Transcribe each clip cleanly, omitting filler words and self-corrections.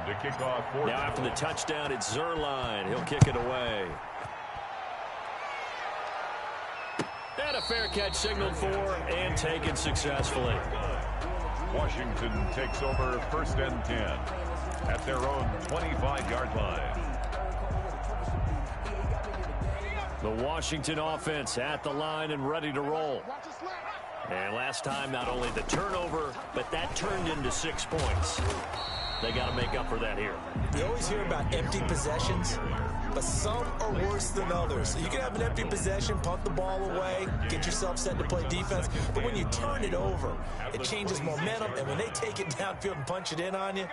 to kick off. Now after the touchdown, it's Zerline. He'll kick it away. And a fair catch signaled for and taken successfully. Washington takes over 1st and 10 at their own 25-yard line. The Washington offense at the line and ready to roll. And last time, not only the turnover, but that turned into 6 points. They got to make up for that here. You always hear about empty possessions, but some are worse than others. You can have an empty possession, punt the ball away, get yourself set to play defense, but when you turn it over, it changes momentum, and when they take it downfield and punch it in on you,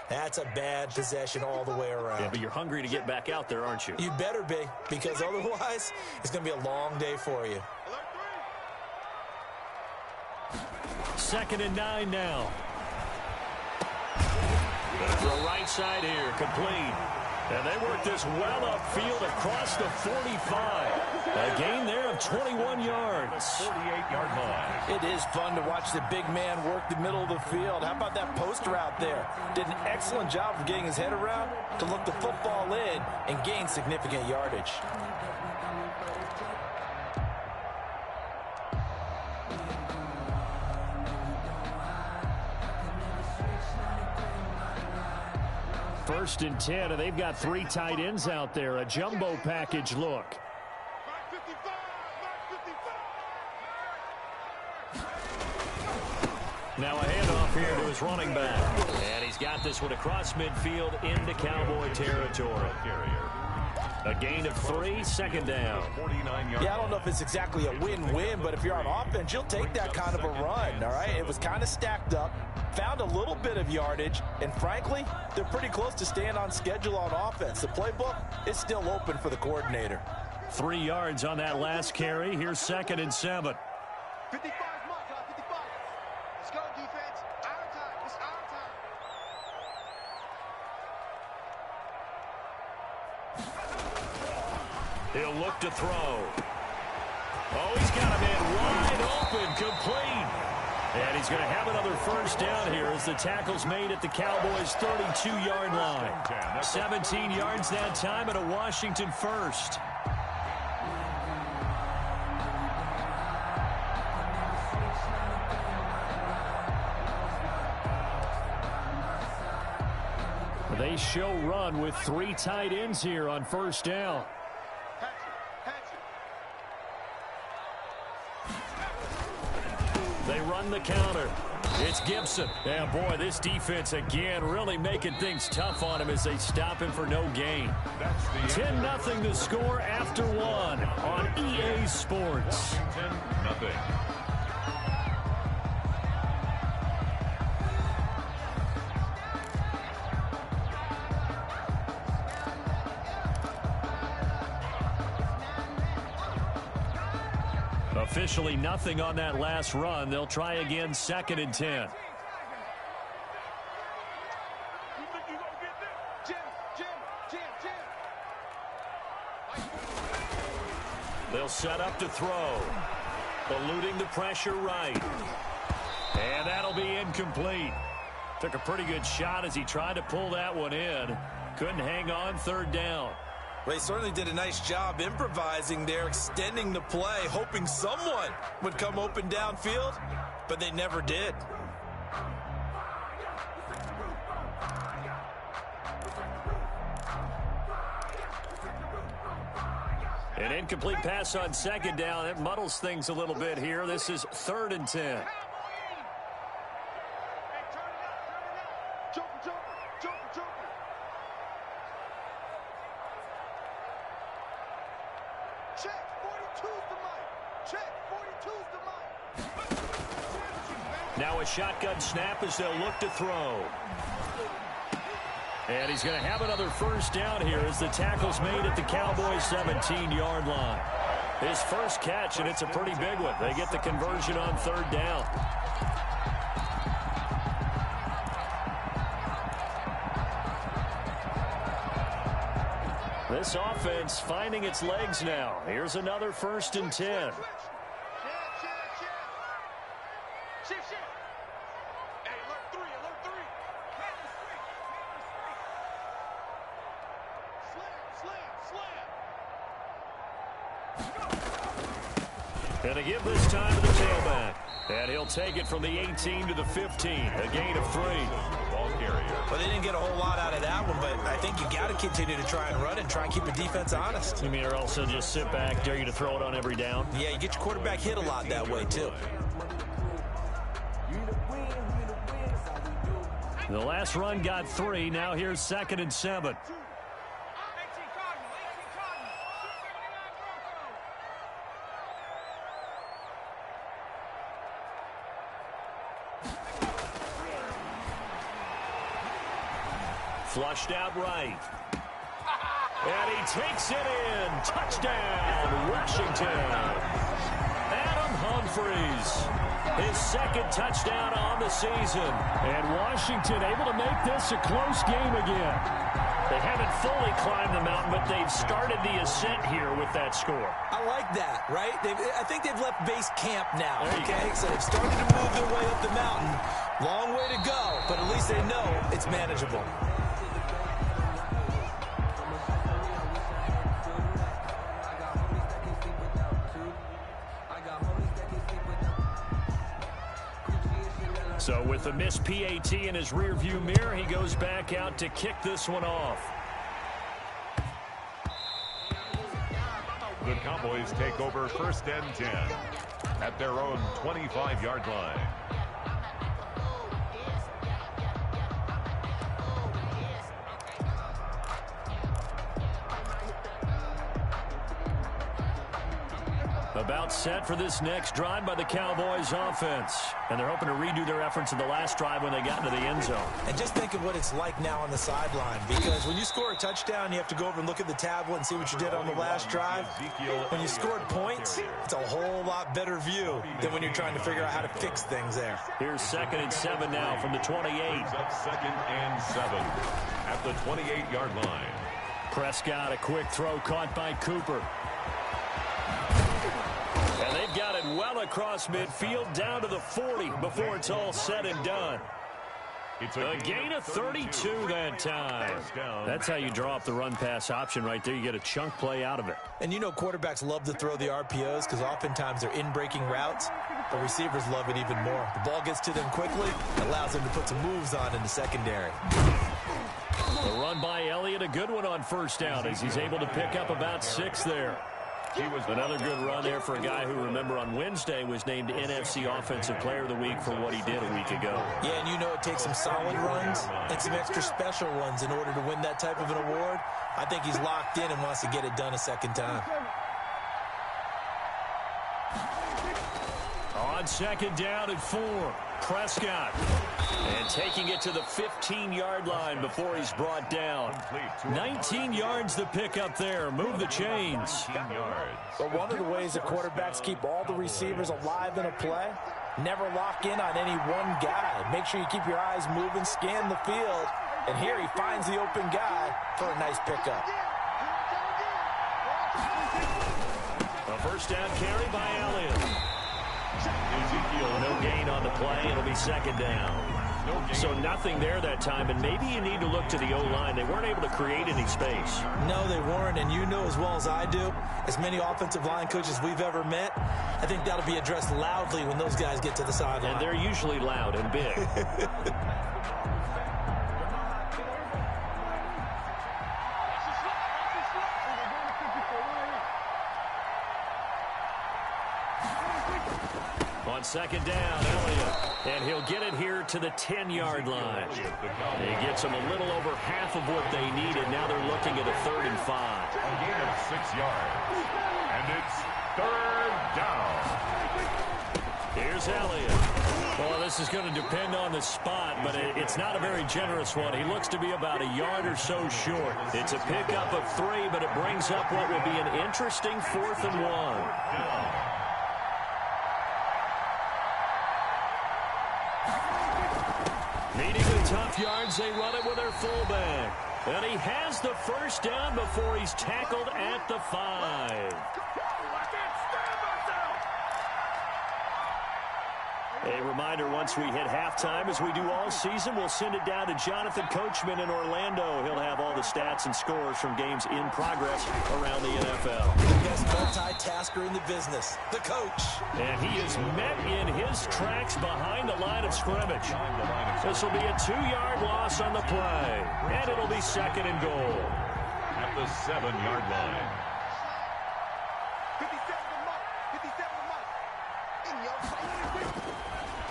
that's a bad possession all the way around. Yeah, but you're hungry to get back out there, aren't you? You better be, because otherwise, it's going to be a long day for you. 2nd and 9 now. To the right side here, complete. And they work this well upfield across the 45. A gain there of 21 yards. 48-yard line. It is fun to watch the big man work the middle of the field. How about that post route there? Did an excellent job of getting his head around to look the football in and gain significant yardage. First and 10, and they've got 3 tight ends out there. A jumbo package look. Now a handoff here to his running back. And he's got this one across midfield into Cowboy territory. A gain of 3, 2nd down. Yeah, I don't know if it's exactly a win-win, but if you're on offense, you'll take that kind of a run, all right? It was kind of stacked up, found a little bit of yardage, and frankly, they're pretty close to staying on schedule on offense. The playbook is still open for the coordinator. 3 yards on that last carry. Here's 2nd and 7. 55 mark, 55. Let's go, defense. Out of time. It's out of time. He'll look to throw. Oh, he's got a man wide open, complete. And he's going to have another first down here as the tackle's made at the Cowboys' 32-yard line. 17 yards that time and a Washington first. They show run with 3 tight ends here on first down. They run the counter. It's Gibson. Yeah, boy, this defense again really making things tough on him as they stop him for no gain. 10-0 the score after 1 on EA Sports. 10-0. Officially nothing on that last run. They'll try again 2nd and 10. They'll set up to throw. Eluding the pressure right. And that'll be incomplete. Took a pretty good shot as he tried to pull that one in. Couldn't hang on 3rd down. Well, he certainly did a nice job improvising there, extending the play, hoping someone would come open downfield, but they never did. An incomplete pass on 2nd down. It muddles things a little bit here. This is 3rd and 10. Now a shotgun snap as they'll look to throw. And he's going to have another first down here as the tackle's made at the Cowboys' 17-yard line. His first catch, and it's a pretty big one. They get the conversion on 3rd down. This offense finding its legs now. Here's another 1st and 10. And to give this time to the tailback. And he'll take it from the 18 to the 15. A gain of 3. Ball carrier. Well, they didn't get a whole lot out of that one, but I think you got to continue to try and run and try and keep the defense honest. You mean or also just sit back, dare you to throw it on every down? Yeah, you get your quarterback hit a lot that way, too. The last run got 3. Now here's 2nd and 7. Flushed out right. And he takes it in. Touchdown, Washington. Adam Humphries. His 2nd touchdown on the season. And Washington able to make this a close game again. They haven't fully climbed the mountain, but they've started the ascent here with that score. I like that, right? I think they've left base camp now, okay? So they've started to move their way up the mountain. Long way to go, but at least they know it's manageable. So with the missed PAT in his rearview mirror, he goes back out to kick this one off. The Cowboys take over 1st and 10 at their own 25-yard line. About set for this next drive by the Cowboys offense. And they're hoping to redo their efforts in the last drive when they got into the end zone. And just think of what it's like now on the sideline. Because when you score a touchdown, you have to go over and look at the tablet and see what you did on the last drive. When you scored points, it's a whole lot better view than when you're trying to figure out how to fix things there. Here's 2nd and 7 now from the 28. Up 2nd and 7 at the 28-yard line. Prescott, a quick throw caught by Cooper. And they've got it well across midfield down to the 40 before it's all said and done. It's a gain of 32 that time. That's how you draw up the run-pass option right there. You get a chunk play out of it. And you know quarterbacks love to throw the RPOs because oftentimes they're in-breaking routes. The receivers love it even more. The ball gets to them quickly. It allows them to put some moves on in the secondary. The run by Elliott, a good one on 1st down as he's able to pick up about 6 there. Another good run there for a guy who, remember, on Wednesday was named NFC Offensive Player of the Week for what he did a week ago. Yeah, and you know it takes some solid runs and some extra special ones in order to win that type of an award. I think he's locked in and wants to get it done a 2nd time. On 2nd down at 4, Prescott. And taking it to the 15-yard line before he's brought down. 19 yards to pick up there. Move the chains. But one of the ways that quarterbacks keep all the receivers alive in a play, never lock in on any one guy. Make sure you keep your eyes moving, scan the field. And here he finds the open guy for a nice pickup. A 1st down carry by Elliott. Ezekiel, no gain on the play. It'll be 2nd down. So nothing there that time, and maybe you need to look to the O-line. They weren't able to create any space. No, they weren't, and you know as well as I do, as many offensive line coaches we've ever met, I think that'll be addressed loudly when those guys get to the sideline. And they're usually loud and big. On 2nd down, Elliott. And he'll get it here to the 10-yard line. He gets them a little over half of what they needed. Now they're looking at a 3rd and 5. A gain of 6 yards. And it's 3rd down. Here's Elliott. Well, this is going to depend on the spot, but it's not a very generous one. He looks to be about a yard or so short. It's a pickup of 3, but it brings up what will be an interesting 4th and 1. Needing the tough yards, they run it with their fullback. And he has the 1st down before he's tackled at the 5. A reminder, once we hit halftime, as we do all season, we'll send it down to Jonathan Coachman in Orlando. He'll have all the stats and scores from games in progress around the NFL. The best multitasker in the business, the coach. And he is met in his tracks behind the line of scrimmage. This will be a 2-yard loss on the play, and it'll be 2nd and goal. At the 7-yard line. 57 to Mike. 57 to Mike. In your face.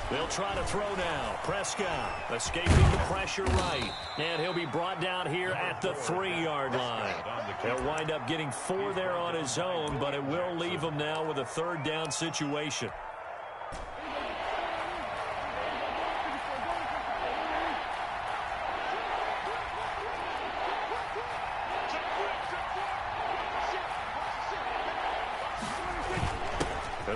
They'll try to throw now. Prescott escaping the pressure right. And he'll be brought down here at the 3-yard line. He'll wind up getting 4 there on his own, but it will leave him now with a 3rd down situation.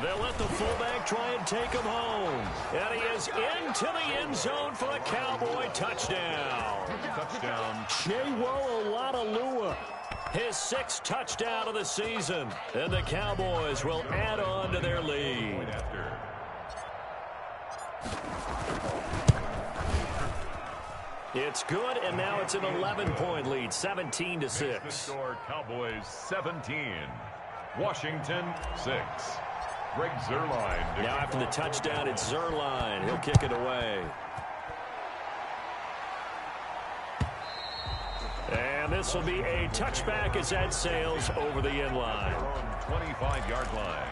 They'll let the fullback try and take him home. And he is into the end zone for a Cowboy touchdown. Touchdown. Chewo Oladolua, his 6th touchdown of the season. And the Cowboys will add on to their lead. It's good, and now it's an 11-point lead, 17-6. Score Cowboys 17. Washington 6. Greg Zuerlein. Now after the touchdown, it's Zuerlein. He'll kick it away. And this will be a touchback as that sails over the end line. 25-yard line.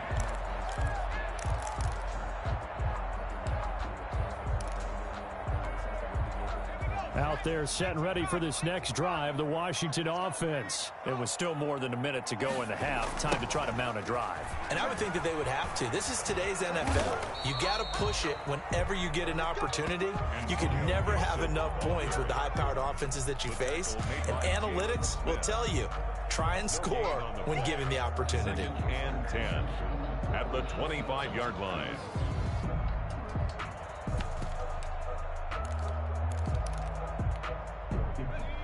Out there set and ready for this next drive, the Washington offense. It was still more than a minute to go in the half. Time to try to mount a drive. And I would think that they would have to. This is today's NFL. You got to push it whenever you get an opportunity. You can never have enough points with the high-powered offenses that you face. And analytics will tell you, try and score when given the opportunity. 2nd and 10 at the 25-yard line.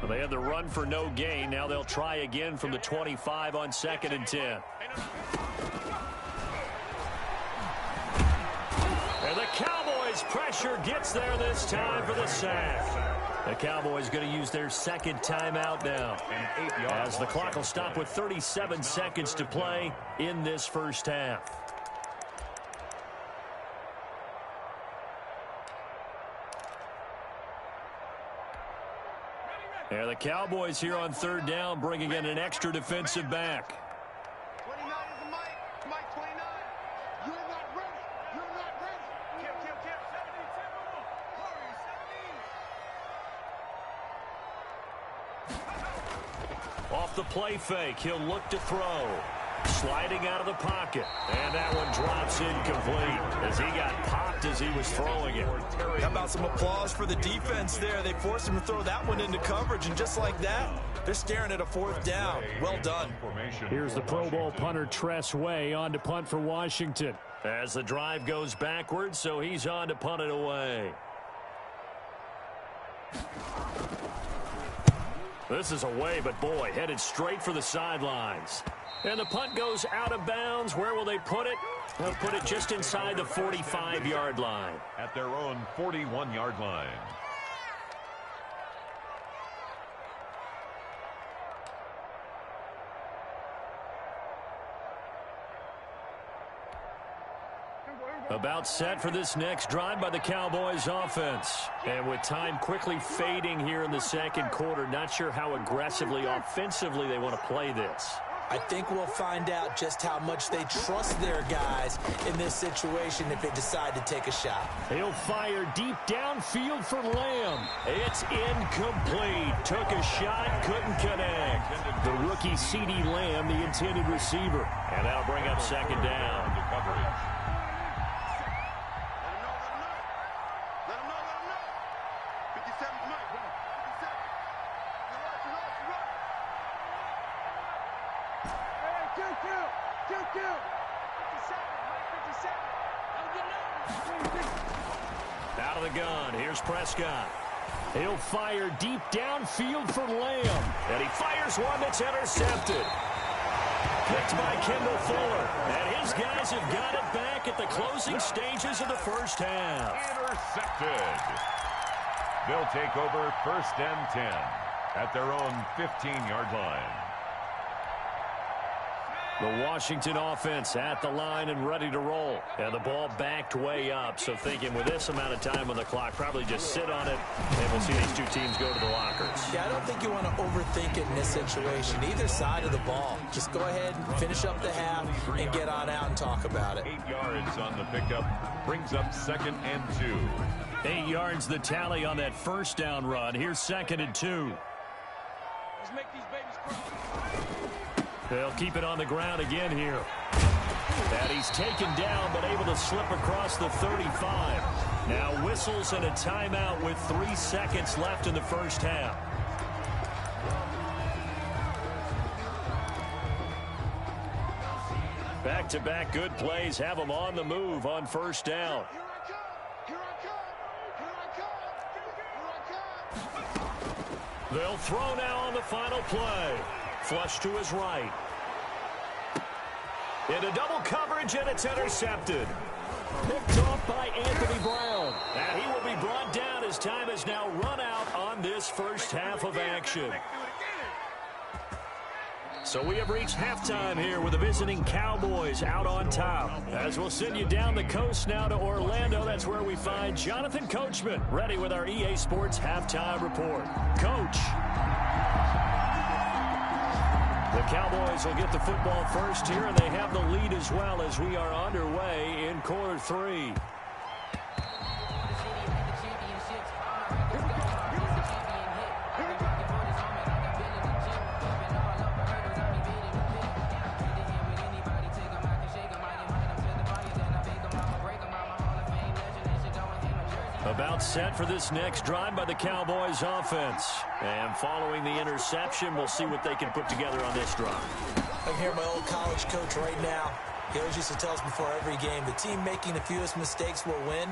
They had the run for no gain. Now they'll try again from the 25 on 2nd and 10. And the Cowboys' pressure gets there this time for the sack. The Cowboys going to use their 2nd timeout now, as the clock will stop with 37 seconds to play in this first half. Yeah, the Cowboys here on 3rd down, bringing in an extra defensive back. 29 is the Mike. Mike 29. You're not ready. You're not ready. Kill. 17. Off the play fake, he'll look to throw. Sliding out of the pocket. And that one drops incomplete as he got popped as he was throwing it. How about some applause for the defense there? They forced him to throw that one into coverage, and just like that, they're staring at a 4th down. Well done. Here's the Pro Bowl punter Tress Way on to punt for Washington. As the drive goes backwards, so he's on to punt it away. This is away, but boy, headed straight for the sidelines. And the punt goes out of bounds. Where will they put it? They'll put it just inside the 45-yard line. At their own 41-yard line. About set for this next drive by the Cowboys offense. And with time quickly fading here in the 2nd quarter, not sure how aggressively, offensively they want to play this. I think we'll find out just how much they trust their guys in this situation if they decide to take a shot. He'll fire deep downfield for Lamb. It's incomplete. Took a shot, couldn't connect. The rookie CeeDee Lamb, the intended receiver. And that'll bring up 2nd down. Let him know. 57 is Mike. 57. Hey, 2-2. 57, Mike 57. Out of the gun, here's Prescott. He'll fire deep downfield for Lamb. And he fires one that's intercepted. picked by Kendall Fuller. And his guys have got it back at the closing stages of the first half. Intercepted. They'll take over 1st and 10 at their own 15-yard line. The Washington offense at the line and ready to roll. And the ball backed way up. So thinking with this amount of time on the clock, probably just sit on it, and we'll see these two teams go to the lockers. Yeah, I don't think you want to overthink it in this situation. Either side of the ball. Just go ahead and finish up the half and get on out and talk about it. 8 yards on the pickup. Brings up 2nd and 2. 8 yards the tally on that first down run. Here's 2nd and 2. Let's make these babies cry. They'll keep it on the ground again here. And he's taken down, but able to slip across the 35. Now whistles and a timeout with 3 seconds left in the first half. Back-to-back good plays have them on the move on first down. They'll throw now on the final play. Flush to his right. Into double coverage, and it's intercepted. Picked off by Anthony Brown. And he will be brought down as time has now run out on this first half of action. So we have reached halftime here with the visiting Cowboys out on top. As we'll send you down the coast now to Orlando, that's where we find Jonathan Coachman, ready with our EA Sports halftime report. Coach. The Cowboys will get the football first here, and they have the lead as well as we are underway in quarter 3. About set for this next drive by the Cowboys offense. And following the interception, we'll see what they can put together on this drive. I can hear my old college coach right now. He always used to tell us before every game, the team making the fewest mistakes will win.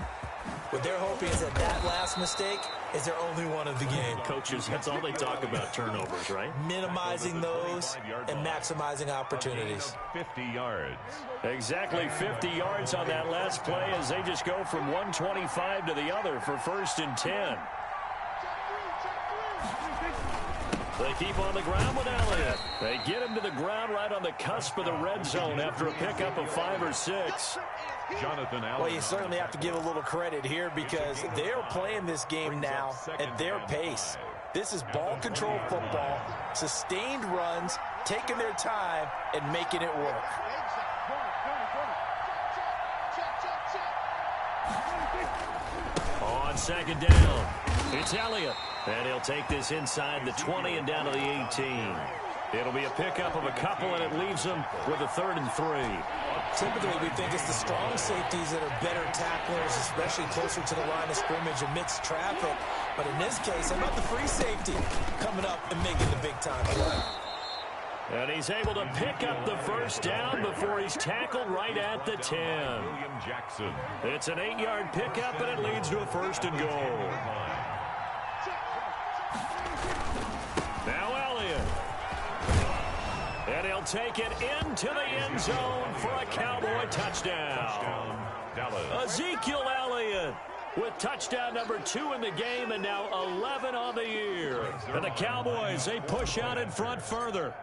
What they're hoping is that last mistake is their only one of the game. Coaches, that's all they talk about, turnovers, right? Minimizing those and maximizing opportunities. 50 yards. Exactly 50 yards on that last play as they just go from 125 to the other for 1st and 10. They keep on the ground with Elliott. They get him to the ground right on the cusp of the red zone after a pickup of 5 or 6. Jonathan Allen. Well, you certainly have to give a little credit here because they're playing this game now at their pace. This is ball control football, sustained runs, taking their time, and making it work. On 2nd down, it's Elliott. And he'll take this inside the 20 and down to the 18. It'll be a pickup of a couple, and it leaves them with a 3rd and 3. Typically, we think it's the strong safeties that are better tacklers, especially closer to the line of scrimmage amidst traffic. But in this case, how about the free safety coming up and making the big-time play? And he's able to pick up the first down before he's tackled right at the 10. William Jackson. It's an 8-yard pickup, and it leads to a 1st and goal. Now Elliott. And he'll take it into the end zone for a Cowboy touchdown. Ezekiel Elliott with touchdown number 2 in the game and now 11 on the year. And the Cowboys, they push out in front further.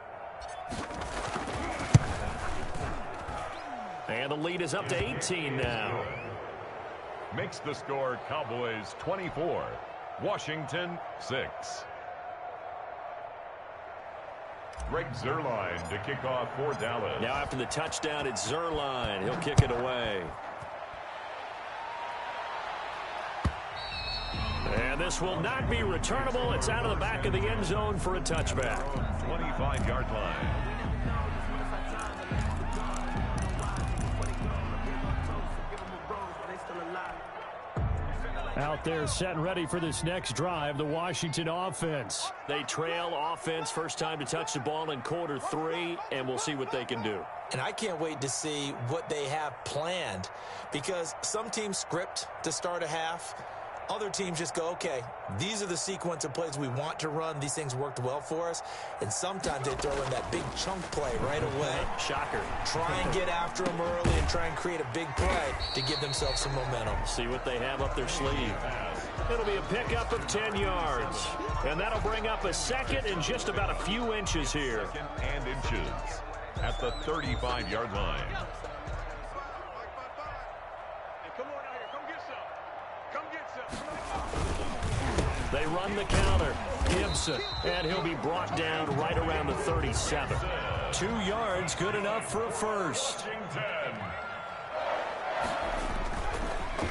And the lead is up to 18 now. Makes the score Cowboys 24, Washington 6. Greg Zuerlein to kick off for Dallas. Now after the touchdown, it's Zuerlein. He'll kick it away. And this will not be returnable. It's out of the back of the end zone for a touchback. 25-yard line. Out there set and ready for this next drive, the Washington offense. They trail offense, first time to touch the ball in quarter 3, and we'll see what they can do. And I can't wait to see what they have planned because some teams script to start a half. Other teams just go, okay, these are the sequence of plays we want to run. These things worked well for us. And sometimes they throw in that big chunk play right away. Shocker. Try and get after them early and try and create a big play to give themselves some momentum. See what they have up their sleeve. It'll be a pickup of 10 yards. And that'll bring up a second and just about a few inches here. Second and inches at the 35-yard line. They run the counter. Gibson, and he'll be brought down right around the 37. 2 yards, good enough for a first.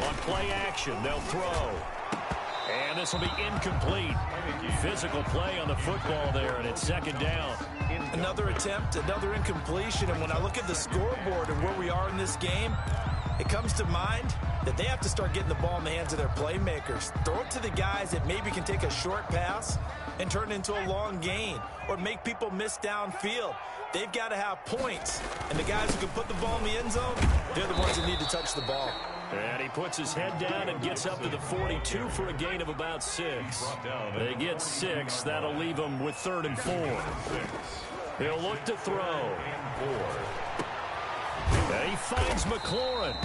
On play action, they'll throw. And this will be incomplete. Physical play on the football there, and it's second down. Another attempt, another incompletion. And when I look at the scoreboard and where we are in this game, it comes to mind that they have to start getting the ball in the hands of their playmakers. Throw it to the guys that maybe can take a short pass and turn it into a long gain or make people miss downfield. They've got to have points. And the guys who can put the ball in the end zone, they're the ones that need to touch the ball. And he puts his head down and gets up to the 42 for a gain of about 6. They get 6. That'll leave them with 3rd and 4. He'll look to throw. And he finds McLaurin.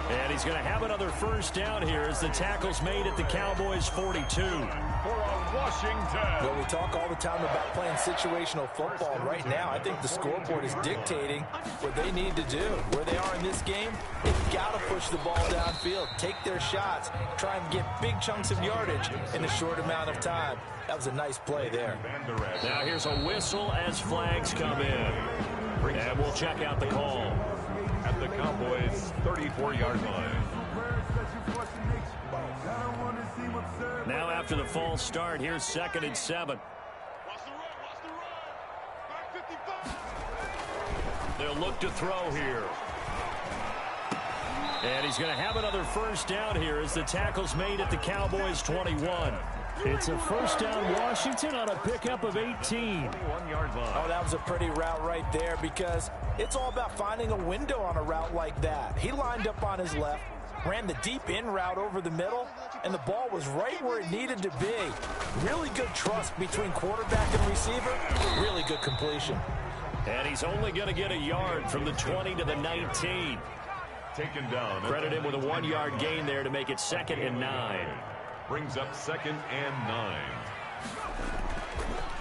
And he's going to have another first down here as the tackle's made at the Cowboys' 42. For a Washington. Well, we talk all the time about playing situational football. Right now, I think the scoreboard is dictating what they need to do. Where they are in this game, they've got to push the ball downfield, take their shots, try and get big chunks of yardage in a short amount of time. That was a nice play there. Now here's a whistle as flags come in. And we'll check out the call. At the Cowboys' 34-yard line. Now after the false start, here's 2nd and 7. They'll look to throw here. And he's going to have another first down here as the tackle's made at the Cowboys' 21. It's a first down Washington on a pickup of 18. 21-yard line. Oh, that was a pretty route right there because it's all about finding a window on a route like that. He lined up on his left, ran the deep in route over the middle, and the ball was right where it needed to be. Really good trust between quarterback and receiver. Really good completion. And he's only going to get a yard from the 20 to the 19. Taken down. Credit him with a 1-yard gain there to make it 2nd and 9. Brings up 2nd and 9.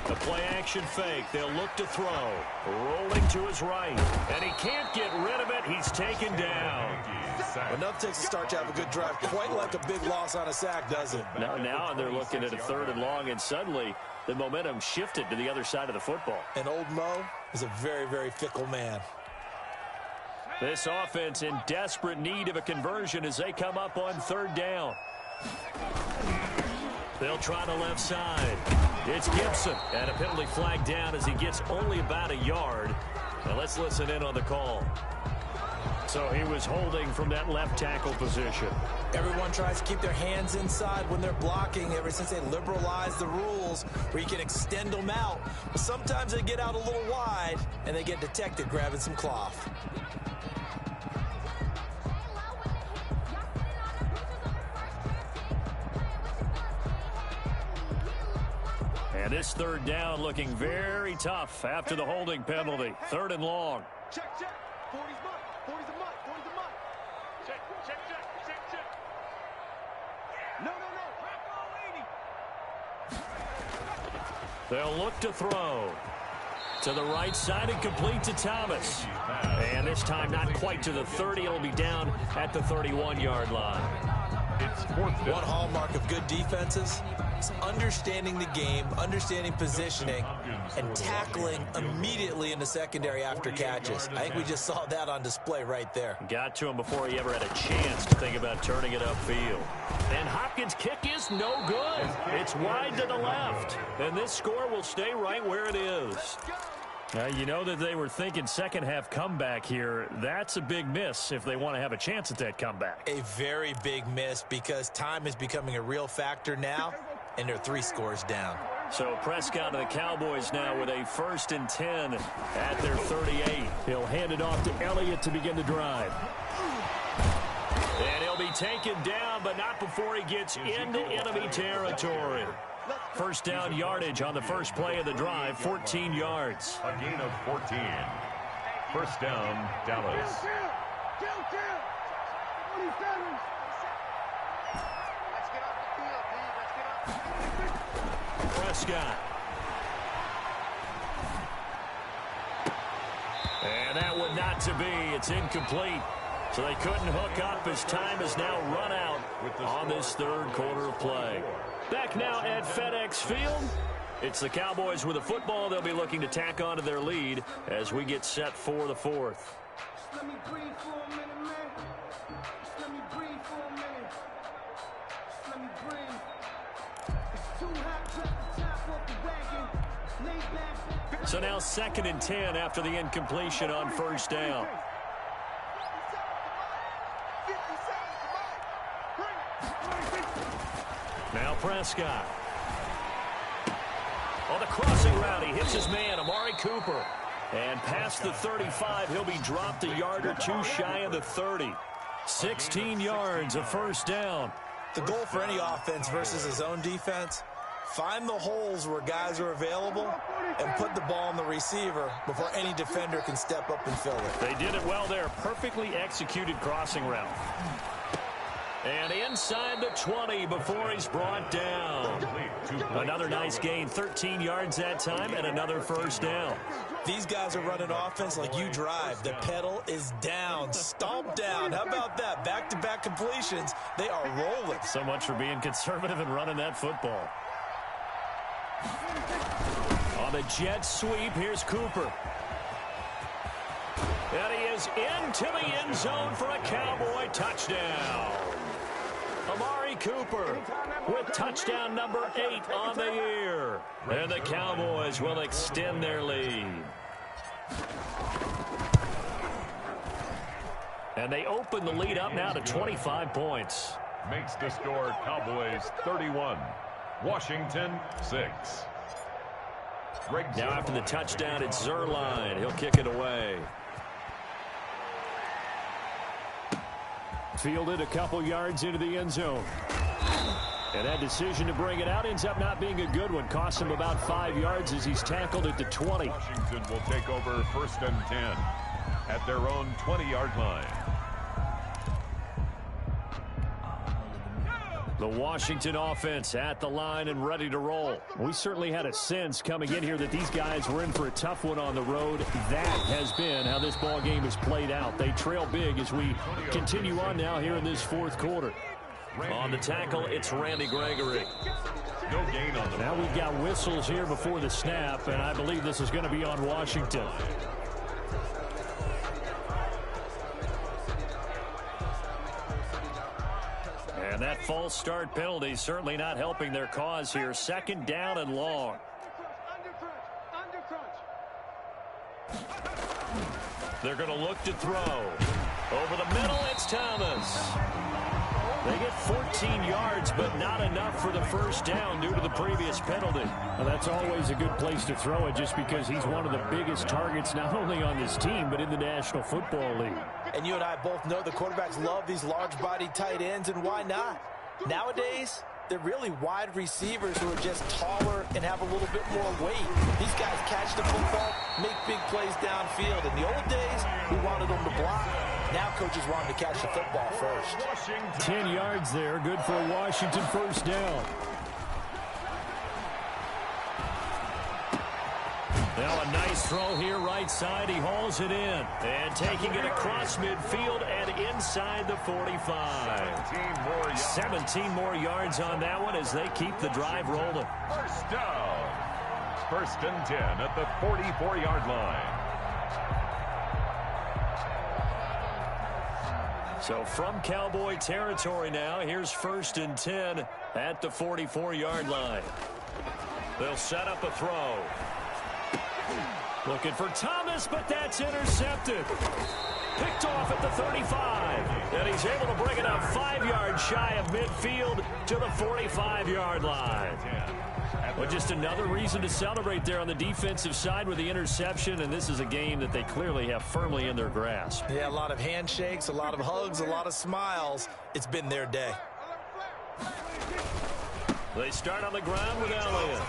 The play action fake. They'll look to throw. Rolling to his right. And he can't get rid of it. He's taken down. Enough takes a start to have a good drive. Quite like a big loss on a sack, doesn't it? Now they're looking at a 3rd and long, and suddenly the momentum shifted to the other side of the football. And old Mo is a very, very fickle man. This offense in desperate need of a conversion as they come up on 3rd down. They'll try the left side. It's Gibson, and a penalty flag down as he gets only about a yard. Now let's listen in on the call. So he was holding from that left tackle position. Everyone tries to keep their hands inside when they're blocking ever since they liberalized the rules where you can extend them out. But sometimes they get out a little wide, and they get detected grabbing some cloth. And this 3rd down looking very tough after the holding penalty. 3rd and long. Check, check. 40's mine. 40's a mine. 40's a mine. Check, check, check, check, check. No, no, no. They'll look to throw. To the right side and complete to Thomas. And this time not quite to the 30. It'll be down at the 31-yard line. It's 4th down. One hallmark of good defenses is understanding the game, understanding positioning, and tackling immediately in the secondary after catches. I think we just saw that on display right there. Got to him before he ever had a chance to think about turning it upfield. And Hopkins' kick is no good. It's wide to the left. And this score will stay right where it is. You know that they were thinking second half comeback here. That's a big miss if they want to have a chance at that comeback. A very big miss because time is becoming a real factor now, and they're 3 scores down. So Prescott and the Cowboys now with a 1st and 10 at their 38. He'll hand it off to Elliott to begin the drive. And he'll He'll be taken down, but not before he gets into enemy territory. First down yardage on the first play of the drive, 14 yards. A gain of 14. First down, Dallas. Prescott. And that one not to be. It's incomplete. So they couldn't hook up as time is now run out on this third quarter of play. Back now at FedEx Field. It's the Cowboys with the football. They'll be looking to tack onto their lead as we get set for the fourth. Just let me breathe for a minute, man. Just let me breathe for a minute. Just let me breathe. It's too hot to the top of the wagon. Lay back. So now 2nd and 10 after the incompletion on first down. Now Prescott. On the crossing route, he hits his man, Amari Cooper. And past the 35, he'll be dropped a yard or two shy of the 30. 16 yards, a first down. The goal for any offense versus his own defense, find the holes where guys are available and put the ball on the receiver before any defender can step up and fill it. They did it well there. Perfectly executed crossing route. And inside the 20 before he's brought down. Another nice gain, 13 yards that time, and another first down. These guys are running offense like you drive. The pedal is down, stomp down. How about that? Back-to-back completions. They are rolling. So much for being conservative and running that football. On the jet sweep, here's Cooper. And he is into the end zone for a Cowboy touchdown. Amari Cooper with touchdown number 8 on the year. And the Cowboys will extend their lead. And they open the lead up now to 25 points. Makes the score Cowboys 31, Washington 6. Now after the touchdown, it's Zerline. He'll kick it away. Fielded a couple yards into the end zone. And that decision to bring it out ends up not being a good one. Costs him about 5 yards as he's tackled at the 20. Washington will take over 1st and 10 at their own 20-yard line. The Washington offense at the line and ready to roll. We certainly had a sense coming in here that these guys were in for a tough one on the road. That has been how this ball game has played out. They trail big as we continue on now here in this fourth quarter. On the tackle, it's Randy Gregory. No gain on the Now we've got whistles here before the snap, and I believe this is going to be on Washington. And that false start penalty certainly not helping their cause here. 2nd down and long. They're going to look to throw. Over the middle, it's Thomas. They get 14 yards, but not enough for the first down due to the previous penalty. Well, that's always a good place to throw it just because he's one of the biggest targets not only on this team but in the National Football League. And you and I both know the quarterbacks love these large-bodied tight ends, and why not? Nowadays, they're really wide receivers who are just taller and have a little bit more weight. These guys catch the football, make big plays downfield. In the old days, we wanted them to block. Now coaches want them to catch the football first. 10 yards there, good for a Washington first down. Now a nice throw here right side. He hauls it in. And taking it across midfield and inside the 45. 17 more yards on that one as they keep the drive rolling. First down. 1st and 10 at the 44-yard line. So from Cowboy territory now, here's 1st and 10 at the 44-yard line. They'll set up a throw. Looking for Thomas, but that's intercepted. picked off at the 35. And he's able to bring it up 5 yards shy of midfield to the 45-yard line. Well, just another reason to celebrate there on the defensive side with the interception, and this is a game that they clearly have firmly in their grasp. Yeah, a lot of handshakes, a lot of hugs, a lot of smiles. It's been their day. They start on the ground with Elliott.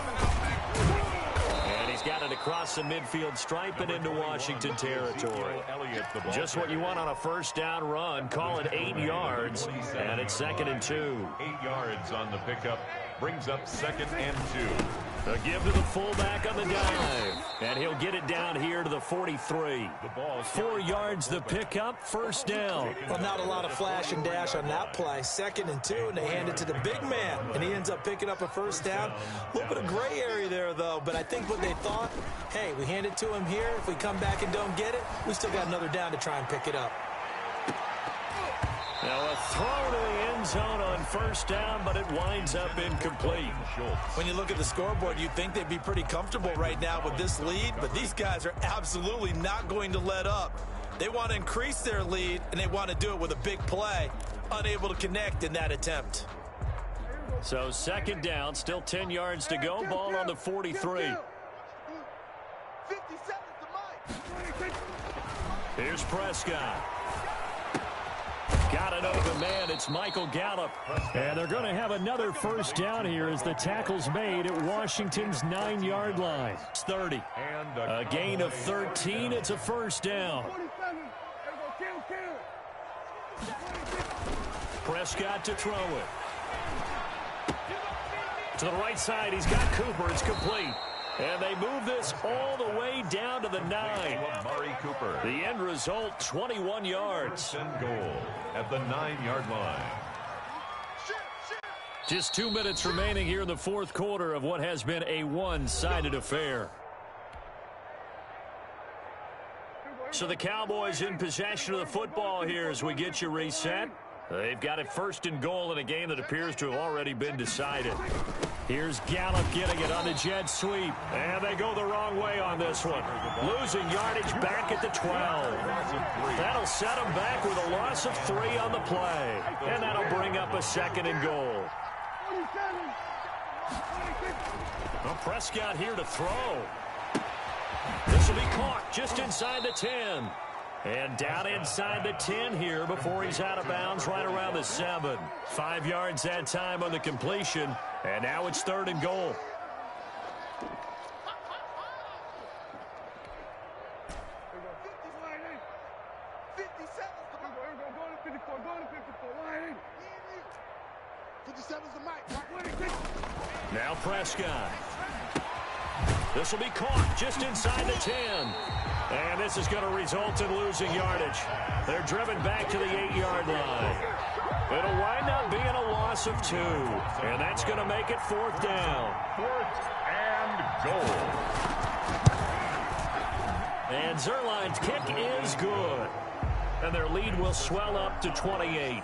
And he's got it across the midfield stripe and into Washington territory. Just what you want on a first down run. Call it 8 yards, and it's 2nd and 2. 8 yards on the pickup. Brings up 2nd and 2. A give to the fullback on the dive. And he'll get it down here to the 43. 4 yards the pickup, first down. Well, not a lot of flash and dash on that play. 2nd and 2, and they hand it to the big man. And he ends up picking up a first down. A little bit of gray area there, though. But I think what they thought, hey, we hand it to him here. If we come back and don't get it, we still got another down to try and pick it up. Now a throw to the end zone on first down, but it winds up incomplete. When you look at the scoreboard, you'd think they'd be pretty comfortable right now with this lead, but these guys are absolutely not going to let up. They want to increase their lead, and they want to do it with a big play. Unable to connect in that attempt. So 2nd down, still 10 yards to go. Ball on the 43. Here's Prescott. Got an open man. It's Michael Gallup. And they're going to have another first down here as the tackle's made at Washington's 9-yard line. It's 30. A gain of 13. It's a first down. Prescott to throw it. To the right side, he's got Cooper. It's complete. And they move this all the way down to the 9. Amari Cooper. The end result, 21 yards. And goal at the 9-yard line. Just 2 minutes remaining here in the fourth quarter of what has been a one-sided affair. So the Cowboys in possession of the football here as we get you reset. They've got it 1st and goal in a game that appears to have already been decided. Here's Gallup getting it on the jet sweep. And they go the wrong way on this one. Losing yardage back at the 12. That'll set them back with a loss of 3 on the play. And that'll bring up a 2nd and goal. Well, Prescott here to throw. This will be caught just inside the 10. And down inside the 10 here before he's out of bounds right around the 7. 5 yards that time on the completion. And now it's 3rd and goal. Now Prescott. This will be caught just inside the 10. And this is going to result in losing yardage. They're driven back to the 8-yard line. It'll wind up being a loss of 2. And that's going to make it 4th down. 4th and goal. And Zerline's kick is good. And their lead will swell up to 28.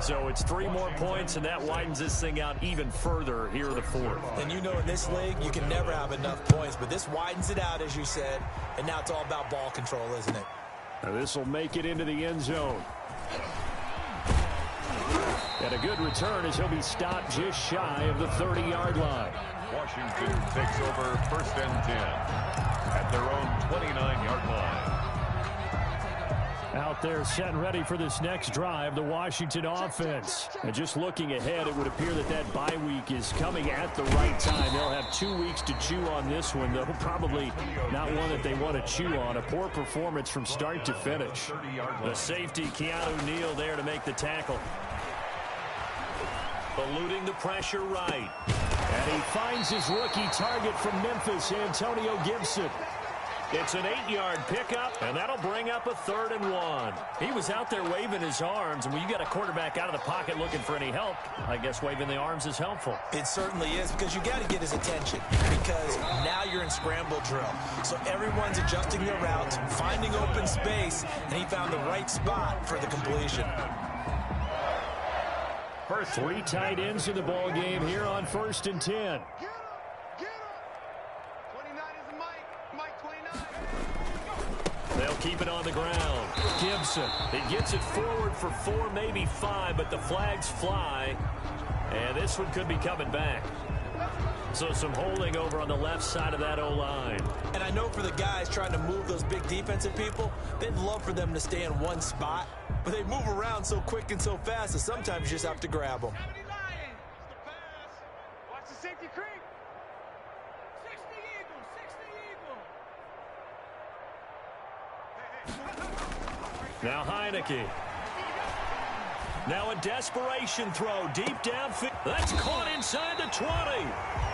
So it's 3 more points, and that widens this thing out even further here in the 4th. And you know in this league, you can never have enough points, but this widens it out, as you said, and now it's all about ball control, isn't it? Now this will make it into the end zone. And a good return as he'll be stopped just shy of the 30-yard line. Washington takes over 1st and 10 at their own 29-yard line. Out there set and ready for this next drive, the Washington offense. And just looking ahead, it would appear that that bye week is coming at the right time. They'll have 2 weeks to chew on this one, though probably not one that they want to chew on. A poor performance from start to finish. The safety, Keanu Neal, there to make the tackle. Eluding the pressure right. And he finds his rookie target from Memphis, Antonio Gibson. It's an 8-yard pickup, and that'll bring up a 3rd and 1. He was out there waving his arms, and when you got a quarterback out of the pocket looking for any help, I guess waving the arms is helpful. It certainly is, because you got to get his attention, because now you're in scramble drill. So everyone's adjusting their routes, finding open space, and he found the right spot for the completion. First 3 tight ends in the ball game here on 1st and 10. They'll keep it on the ground. Gibson, it gets it forward for 4, maybe 5, but the flags fly. And this one could be coming back. So some holding over on the left side of that O-line. And I know for the guys trying to move those big defensive people, they'd love for them to stay in one spot. But they move around so quick and so fast that sometimes you just have to grab them. Watch the safety creep. 60 Eagles. Now Heineke. Now a desperation throw deep downfield. That's caught inside the 20.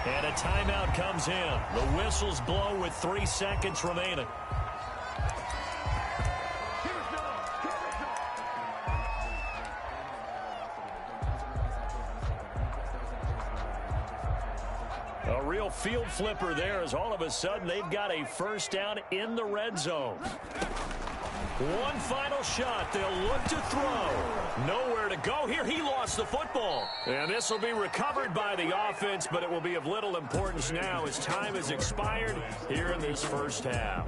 And a timeout comes in. The whistles blow with 3 seconds remaining. A real field flipper there as all of a sudden they've got a first down in the red zone. One final shot. They'll look to throw. Nowhere to go here. He lost the football. And this will be recovered by the offense, but it will be of little importance now as time has expired here in this first half.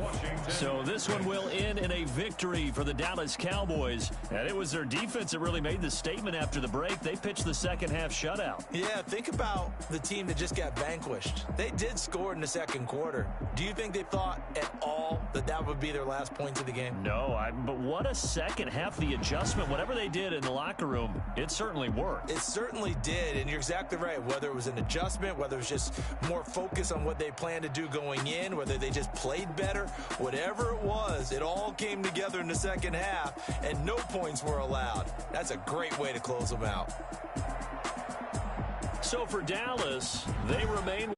So this one will end in a victory for the Dallas Cowboys. And it was their defense that really made the statement after the break. They pitched the second half shutout. Yeah, think about the team that just got vanquished. They did score in the second quarter. Do you think they thought at all that that would be their last points of the game? No, but what a second half. The adjustment, whatever they did in the locker room, it certainly worked. It certainly did, and you're exactly right. Whether it was an adjustment, whether it was just more focus on what they planned to do going in, whether they just played better, whatever it was, it all came together in the second half, and no points were allowed. That's a great way to close them out. So for Dallas, they remain